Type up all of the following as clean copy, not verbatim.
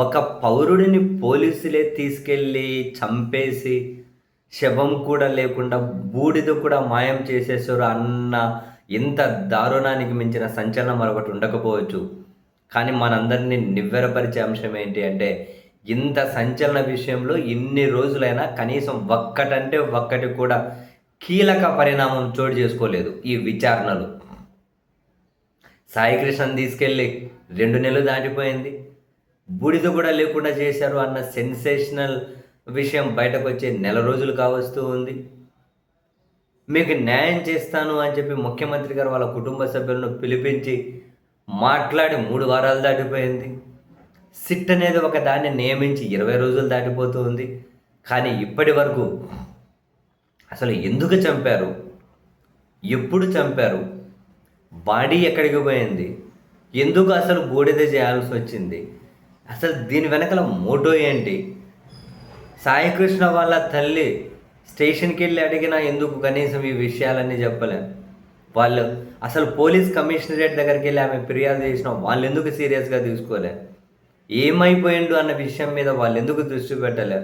ఒక పౌరుడిని పోలీసులే తీసుకెళ్ళి చంపేసి, శవం కూడా లేకుండా బూడిద కూడా మాయం చేసేసారు అన్న ఇంత దారుణానికి మించిన సంచలనం మరొకటి ఉండకపోవచ్చు. కానీ మనందరినీ నివ్వెరపరిచే అంశం ఏంటి అంటే, ఇంత సంచలన విషయంలో ఇన్ని రోజులైనా కనీసం ఒక్కటంటే ఒక్కటి కూడా కీలక పరిణామం చోటు చేసుకోలేదు ఈ విచారణలో. సాయికృష్ణని తీసుకెళ్ళి 2 నెలలు దాటిపోయింది. బూడిద కూడా లేకుండా చేశారు అన్న సెన్సేషనల్ విషయం బయటకొచ్చి నెల రోజులు కావస్తూ ఉంది. మీకు న్యాయం చేస్తాను అని చెప్పి ముఖ్యమంత్రి గారు వాళ్ళ కుటుంబ సభ్యులను పిలిపించి మాట్లాడి 3 వారాలు దాటిపోయింది. సిట్ అనేది ఒక దాన్ని నియమించి 20 రోజులు దాటిపోతూ ఉంది. కానీ ఇప్పటి వరకు అసలు ఎందుకు చంపారు, ఎప్పుడు చంపారు, బాడీ ఎక్కడికి పోయింది, ఎందుకు అసలు బూడిద చేయాల్సి వచ్చింది, అసలు దీని వెనకాల మోటో ఏంటి, సాయికృష్ణ వాళ్ళ తల్లి స్టేషన్కి వెళ్ళి అడిగినా ఎందుకు కనీసం ఈ విషయాలన్నీ చెప్పలేం. వాళ్ళు అసలు పోలీస్ కమిషనరేట్ దగ్గరికి వెళ్ళి ఆమె ఫిర్యాదు చేసినా వాళ్ళు ఎందుకు సీరియస్గా తీసుకోలే, ఏమైపోయిండు అన్న విషయం మీద వాళ్ళు ఎందుకు దృష్టి పెట్టలే,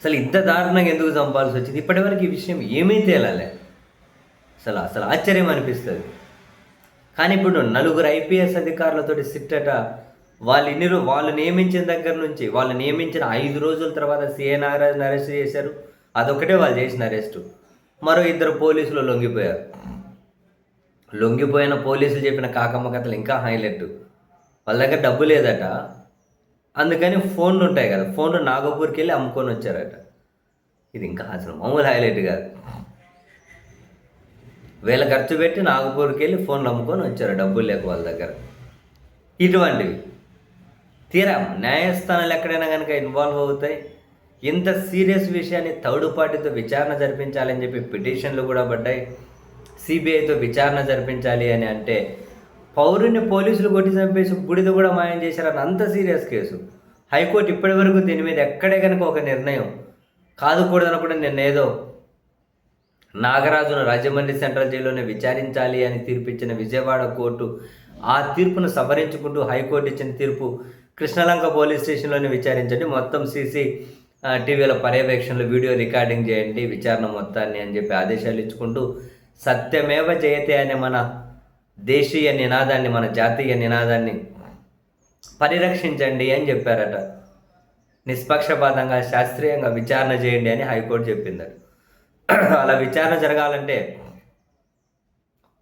అసలు ఇంత దారుణంగా ఎందుకు చంపాల్సి వచ్చింది, ఇప్పటివరకు ఈ విషయం ఏమీ తేలాలే. అసలు ఆశ్చర్యం అనిపిస్తుంది. కానీ ఇప్పుడు 4 ఐపీఎస్ అధికారులతోటి సిట్టట వాళ్ళు నియమించిన దగ్గర నుంచి వాళ్ళు నియమించిన 5 రోజుల తర్వాత సిఐ నాగరాజుని అరెస్ట్ చేశారు. అదొకటే వాళ్ళు చేసిన అరెస్టు. మరో 2 పోలీసులు లొంగిపోయారు. లొంగిపోయిన పోలీసులు చెప్పిన కాకమ్మ కథలు ఇంకా హైలైట్. వాళ్ళ దగ్గర డబ్బు లేదట, అందుకని ఫోన్లు ఉంటాయి కదా, ఫోన్లు నాగపూర్కి వెళ్ళి అమ్ముకొని వచ్చారట. ఇది ఇంకా అసలు మామూలు హైలైట్ కాదు. వేల ఖర్చు పెట్టి నాగపూర్కి వెళ్ళి ఫోన్లు అమ్ముకొని వచ్చారు డబ్బులు లేక వాళ్ళ దగ్గర. ఇటువంటివి తీరా న్యాయస్థానాలు ఎక్కడైనా కనుక ఇన్వాల్వ్ అవుతాయి. ఇంత సీరియస్ విషయాన్ని థర్డ్ పార్టీతో విచారణ జరిపించాలని చెప్పి పిటిషన్లు కూడా పడ్డాయి. సిబిఐతో విచారణ జరిపించాలి అని అంటే పౌరుని పోలీసులు కొట్టి చంపేసి బుడిద కూడా మాయం చేశారని అంత సీరియస్ కేసు. హైకోర్టు ఇప్పటి వరకు దీని మీద ఎక్కడే కనుక ఒక నిర్ణయం కాదుకూడదనకుండా నిన్నేదో నాగరాజును రాజమండ్రి సెంట్రల్ జైల్లోనే విచారించాలి అని తీర్పిచ్చిన విజయవాడ కోర్టు ఆ తీర్పును సవరించుకుంటూ హైకోర్టు ఇచ్చిన తీర్పు కృష్ణలంక పోలీస్ స్టేషన్లోనే విచారించండి, మొత్తం టీవీల పర్యవేక్షణలో వీడియో రికార్డింగ్ చేయండి విచారణ మొత్తాన్ని అని చెప్పి ఆదేశాలు ఇచ్చుకుంటూ సత్యమేవ జయతే అనే మన దేశీయ నినాదాన్ని, మన జాతీయ నినాదాన్ని పరిరక్షించండి అని చెప్పారట. నిష్పక్షపాతంగా శాస్త్రీయంగా విచారణ చేయండి అని హైకోర్టు చెప్పిందట. అలా విచారణ జరగాలంటే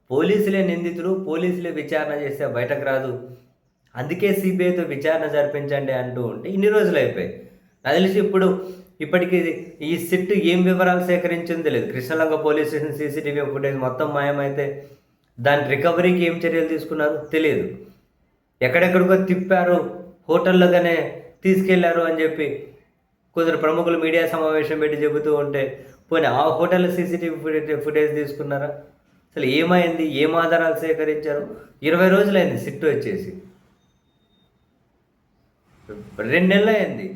పోలీసులే నిందితులు, పోలీసులే విచారణ చేస్తే బయటకు రాదు. అందుకే సిబిఐతో విచారణ జరిపించండి అంటూ ఉంటే ఇన్ని రోజులు అయిపోయాయి. నాకు తెలిసి ఇప్పటికీ ఈ సిట్ ఏం వివరాలు సేకరించింది లేదు. Krishnalanka police station CCTV footage మొత్తం మాయమైతే దాని రికవరీకి ఏం చర్యలు తీసుకున్నారు తెలియదు. ఎక్కడెక్కడికో తిప్పారు, హోటల్లోగానే తీసుకెళ్లారు అని చెప్పి కొందరు ప్రముఖులు మీడియా సమావేశం పెట్టి చెబుతూ ఉంటే పోనీ ఆ హోటల్లో సీసీటీవీ ఫుటేజ్ తీసుకున్నారా? అసలు ఏమైంది, ఏం ఆధారాలు సేకరించారు? 20 రోజులైంది సిట్టు వచ్చేసి, 2 నెలలు అయింది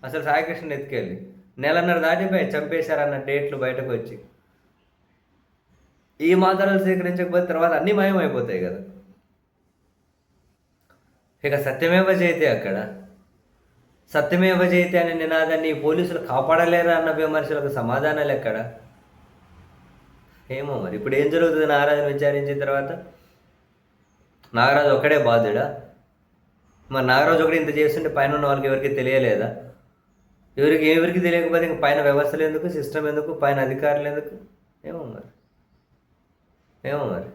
అసలు సాయికృష్ణ ఎత్తుకెళ్ళి, 1.5 నెల దాటిపోయి చంపేశారన్న డేట్లు బయటకు వచ్చి. ఏం ఆధారాలు సేకరించకపోతే తర్వాత అన్నీ మాయమైపోతాయి కదా. ఇక సత్యమేవ జయతే, అక్కడ సత్యమేవ జయతే అనే నినాదాన్ని పోలీసులు కాపాడలేరా అన్న విమర్శలకు సమాధానాలు ఎక్కడ? ఏమో మరి ఇప్పుడు ఏం జరుగుతుంది? నాగరాజును విచారించిన తర్వాత నాగరాజు ఒక్కడే బాధ్యుడా? మరి నాగరాజు ఒకటి ఇంత చేస్తుంటే పైన ఉన్న వాళ్ళకి ఎవరికి తెలియలేదా? ఎవరికి తెలియకపోతే ఇంక పైన వ్యవస్థలు ఎందుకు, సిస్టమ్ ఎందుకు, పైన అధికారులు ఎందుకు? ఏమో మరి.